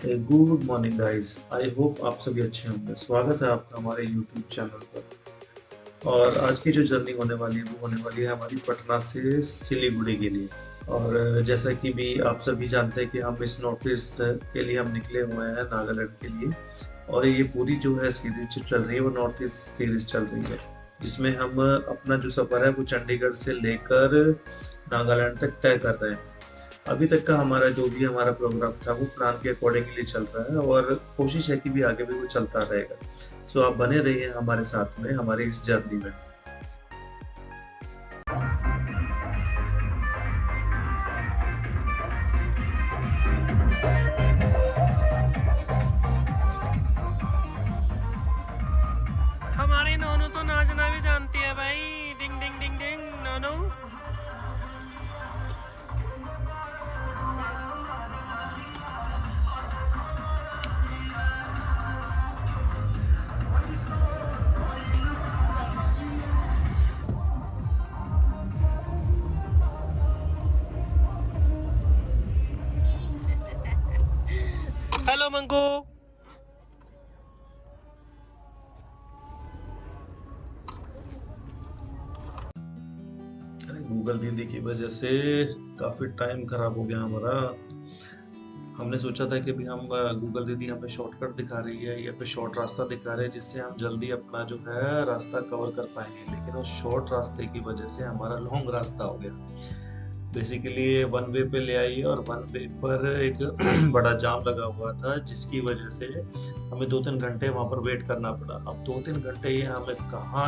Good morning guys. I hope आप सभी अच्छे होंगे। स्वागत है आपका हमारे यूट्यूब चैनल पर। और आज की जो जर्नी होने वाली है वो होने वाली है हमारी पटना से सिलीगुड़ी के लिए। और जैसा कि भी आप सभी जानते हैं कि हम इस नॉर्थ ईस्ट के लिए हम निकले हुए हैं नागालैंड के लिए। और ये पूरी जो है सीरीज जो चल रही है वो नॉर्थ ईस्ट सीरीज चल रही है, जिसमें हम अपना जो सफ़र है वो चंडीगढ़ से लेकर नागालैंड तक तय कर रहे हैं। अभी तक का हमारा जो भी हमारा प्रोग्राम था वो प्लान के अकॉर्डिंगली चल रहा है और कोशिश है कि भी आगे भी वो चलता रहेगा। सो आप बने रहिए हमारे साथ में हमारी इस जर्नी में। हमारी नोनू तो नाचना भी जानती है भाई। डिंग डिंग डिंग डिंग नोनू। हेलो मंकू। गूगल दीदी की वजह से काफ़ी टाइम खराब हो गया हमारा। हमने सोचा था कि भी हम गूगल दीदी हमें शॉर्टकट दिखा रही है या फिर शॉर्ट रास्ता दिखा रहे हैं जिससे हम जल्दी अपना जो है रास्ता कवर कर पाएंगे, लेकिन उस शॉर्ट रास्ते की वजह से हमारा लॉन्ग रास्ता हो गया। बेसिकली वन वे पे ले आई और वन वे पर एक बड़ा जाम लगा हुआ था जिसकी वजह से हमें 2-3 घंटे वहाँ पर वेट करना पड़ा। अब 2-3 घंटे ये हमें कहाँ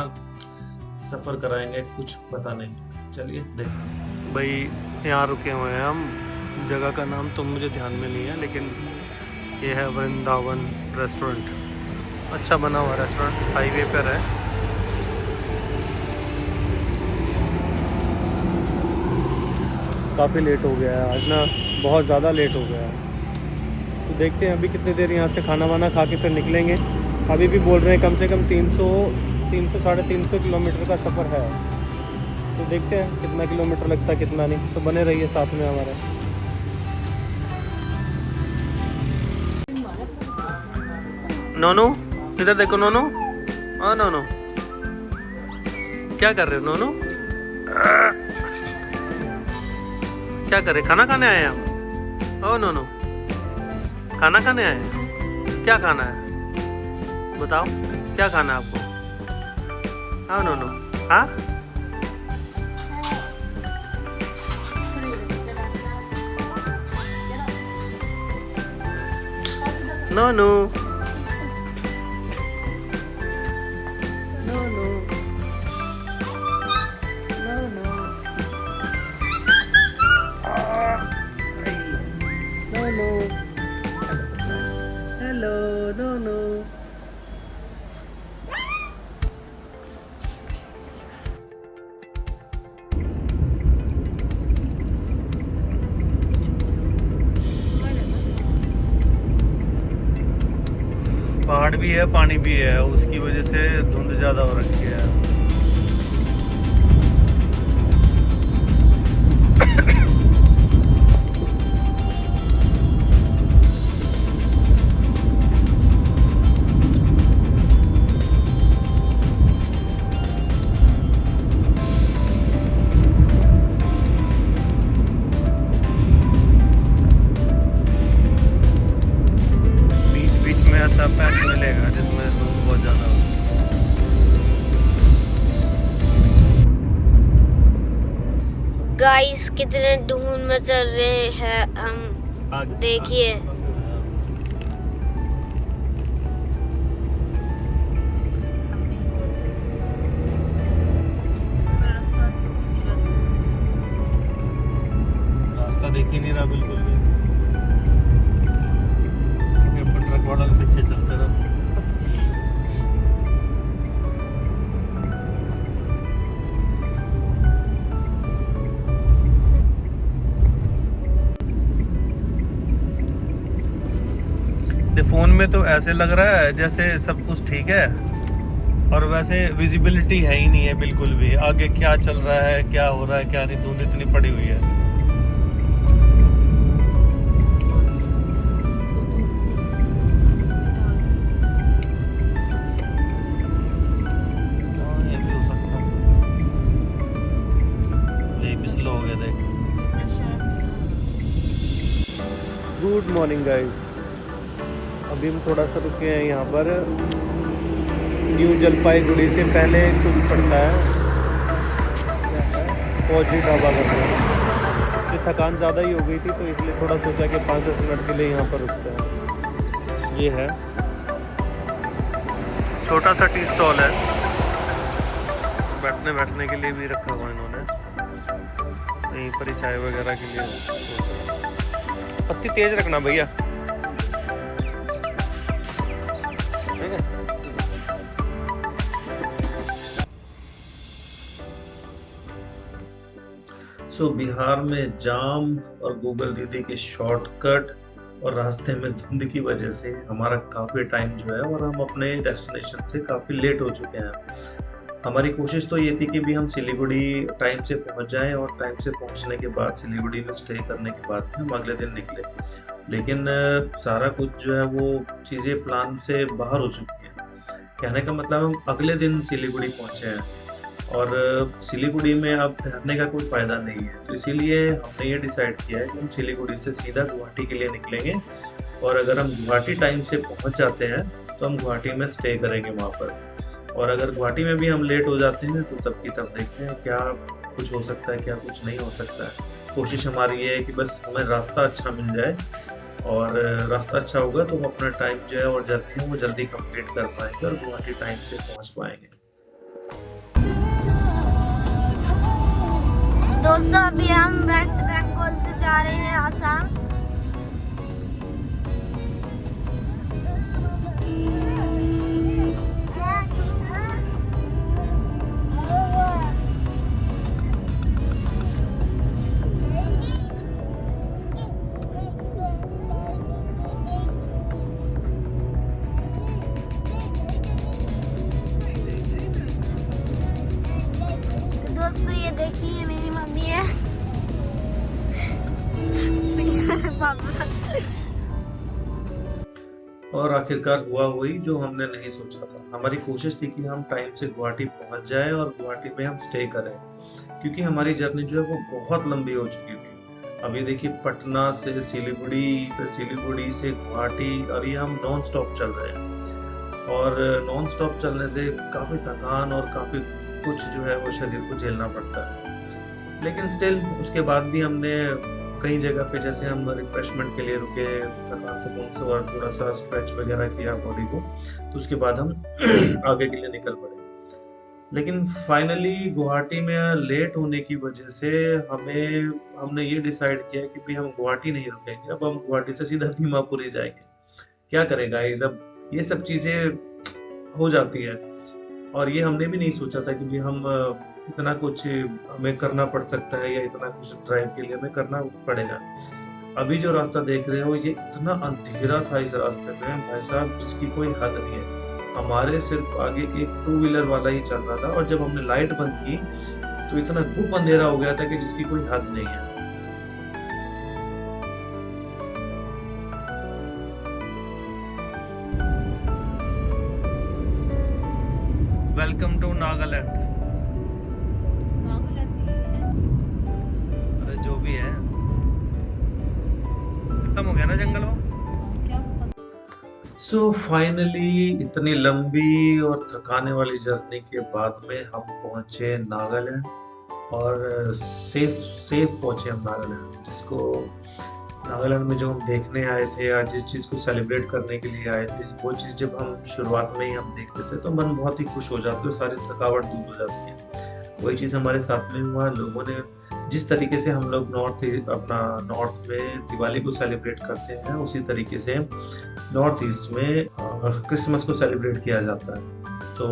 सफ़र कराएंगे कुछ पता नहीं। चलिए देख भाई यहाँ रुके हुए हैं हम। जगह का नाम तो मुझे ध्यान में नहीं है, लेकिन ये है वृंदावन रेस्टोरेंट। अच्छा बना हुआ रेस्टोरेंट, हाईवे पर है। काफ़ी लेट हो गया है आज ना, बहुत ज़्यादा लेट हो गया है। तो देखते हैं अभी कितनी देर यहाँ से खाना वाना खा के फिर निकलेंगे। अभी भी बोल रहे हैं कम से कम 300 साढ़े 300 किलोमीटर का सफ़र है। तो देखते हैं कितना किलोमीटर लगता है कितना नहीं। तो बने रहिए साथ में हमारे। नोनू इधर देखो नोनू। हाँ नोनू, क्या कर रहे हो नोनू? क्या कर रहे? खाना खाने आए हैं हम। ओ नोनू, खाना खाने आए हैं? क्या खाना है बताओ, क्या खाना है आपको? हाँ नोनू। हाँ नोनू नोनू नोनू नोनू। हेलो नोनू। पहाड़ भी है, पानी भी है, उसकी वजह से धुंध ज़्यादा हो रखी है। बीच बीच में ऐसा पैच मिलेगा जिसमें धुंध बहुत ज़्यादा हो। गाइस कितने धुंध में चल रहे हैं हम, देखिए। रास्ता देख ही नहीं रहा बिल्कुल भी। ट्रक वाला पीछे चलते रहो। फोन में तो ऐसे लग रहा है जैसे सब कुछ ठीक है, और वैसे विजिबिलिटी है ही नहीं है बिल्कुल भी। आगे क्या चल रहा है, क्या हो रहा है, क्या नहीं, धुंध इतनी पड़ी हुई है। Morning guys. अभी हम थोड़ा सा रुके हैं यहाँ पर, न्यू जलपाईगुड़ी से पहले कुछ पड़ता है, फौजी ढाबा करते हैं। इससे थकान ज़्यादा ही हो गई थी तो इसलिए थोड़ा सोचा कि 5-10 मिनट के लिए यहाँ पर रुकते हैं। ये है छोटा सा टी स्टॉल है, बैठने के लिए भी रखा हुआ इन्होंने, यहीं पर ही चाय वगैरह के लिए। पत्ती तेज रखना भैया, ठीक है। सो बिहार में जाम और गूगल दीदी के शॉर्टकट और रास्ते में धुंध की वजह से हमारा काफ़ी टाइम जो है और हम अपने डेस्टिनेशन से काफ़ी लेट हो चुके हैं। हमारी कोशिश तो ये थी कि भी हम सिलीगुड़ी टाइम से पहुंच जाएं और टाइम से पहुंचने के बाद सिलीगुड़ी में स्टे करने के बाद हम अगले दिन निकले, लेकिन सारा कुछ जो है वो चीज़ें प्लान से बाहर हो चुकी हैं। कहने का मतलब हम अगले दिन सिलीगुड़ी पहुंचे हैं और सिलीगुड़ी में अब ठहरने का कोई फ़ायदा नहीं है, तो इसीलिए हमने ये डिसाइड किया है कि हम सिलीगुड़ी से सीधा गुवाहाटी के लिए निकलेंगे और अगर हम गुवाहाटी टाइम से पहुंच जाते हैं तो हम गुवाहाटी में स्टे करेंगे वहाँ पर। और अगर गुवाहाटी में भी हम लेट हो जाते हैं तो तब की तब देखते हैं क्या कुछ हो सकता है, क्या कुछ नहीं हो सकता है। कोशिश हमारी ये है कि बस हमें रास्ता अच्छा मिल जाए और रास्ता अच्छा होगा तो हम अपना टाइम जो है और जर्नी है वो जल्दी कंप्लीट कर पाएंगे और गुवाहाटी टाइम से पहुंच पाएंगे। दोस्तों अभी हम वेस्ट बंगाल से जा रहे हैं आसाम। दोस्तों ये देखिए मेरी मम्मी है। पापा। और आखिरकार हुआ वही जो हमने नहीं सोचा था। हमारी कोशिश थी कि हम टाइम से गुवाहाटी पहुंच जाए और गुवाहाटी में हम स्टे करें, क्योंकि हमारी जर्नी जो है वो बहुत लंबी हो चुकी थी। अभी देखिए पटना से सिलीगुड़ी, फिर सिलीगुड़ी से गुवाहाटी, और ये हम नॉन स्टॉप चल रहे हैं और नॉन स्टॉप चलने से काफ़ी थकान और काफ़ी कुछ जो है वो शरीर को झेलना पड़ता है। लेकिन स्टिल उसके बाद भी हमने कई जगह पे जैसे हम रिफ्रेशमेंट के लिए रुके, थकान से और थोड़ा सा स्ट्रेच वगैरह किया बॉडी को, तो उसके बाद हम आगे के लिए निकल पड़े। लेकिन फाइनली गुवाहाटी में लेट होने की वजह से हमने ये डिसाइड किया कि भी हम गुवाहाटी नहीं रुकेंगे, अब हम गुवाहाटी से सीधा दीमापुर ही जाएंगे। क्या करें गाइस, अब ये सब चीज़ें हो जाती है और ये हमने भी नहीं सोचा था कि भी हम इतना कुछ हमें करना पड़ सकता है या इतना कुछ ड्राइव के लिए हमें करना पड़ेगा। अभी जो रास्ता देख रहे हो ये इतना अंधेरा था इस रास्ते में भाई साहब, जिसकी कोई हद नहीं है। हमारे सिर्फ आगे एक 2 व्हीलर वाला ही चल रहा था और जब हमने लाइट बंद की तो इतना गुप अंधेरा हो गया था कि जिसकी कोई हद नहीं है। Welcome to Nagaland. अरे जो भी है, खत्म हो गया ना जंगल वो। सो फाइनली इतनी लंबी और थकाने वाली जर्नी के बाद में हम पहुंचे नागालैंड और सेफ पहुंचे हम नागालैंड, जिसको नागालैंड में जो हम देखने आए थे या जिस चीज़ को सेलिब्रेट करने के लिए आए थे, वो चीज़ जब हम शुरुआत में ही हम देखते थे तो मन बहुत ही खुश हो जाता है और सारी थकावट दूर हो जाती है। वही चीज़ हमारे साथ में हुआ। लोगों ने जिस तरीके से हम लोग नॉर्थ में दिवाली को सेलिब्रेट करते हैं, उसी तरीके से नॉर्थ ईस्ट में क्रिसमस को सेलिब्रेट किया जाता है। तो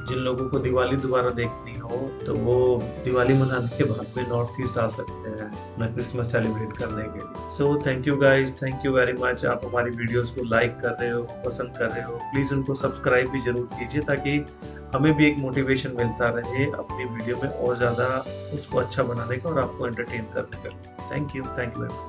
जिन लोगों को दिवाली दोबारा देखनी हो तो वो दिवाली मनाने के बाद में नॉर्थ ईस्ट आ सकते हैं अपना क्रिसमस सेलिब्रेट करने के लिए। So thank you guys, thank you very much. आप हमारी वीडियोस को लाइक कर रहे हो, पसंद कर रहे हो, प्लीज़ उनको सब्सक्राइब भी जरूर कीजिए ताकि हमें भी एक मोटिवेशन मिलता रहे अपनी वीडियो में और ज़्यादा उसको अच्छा बनाने का और आपको एंटरटेन करने का। Thank you very much.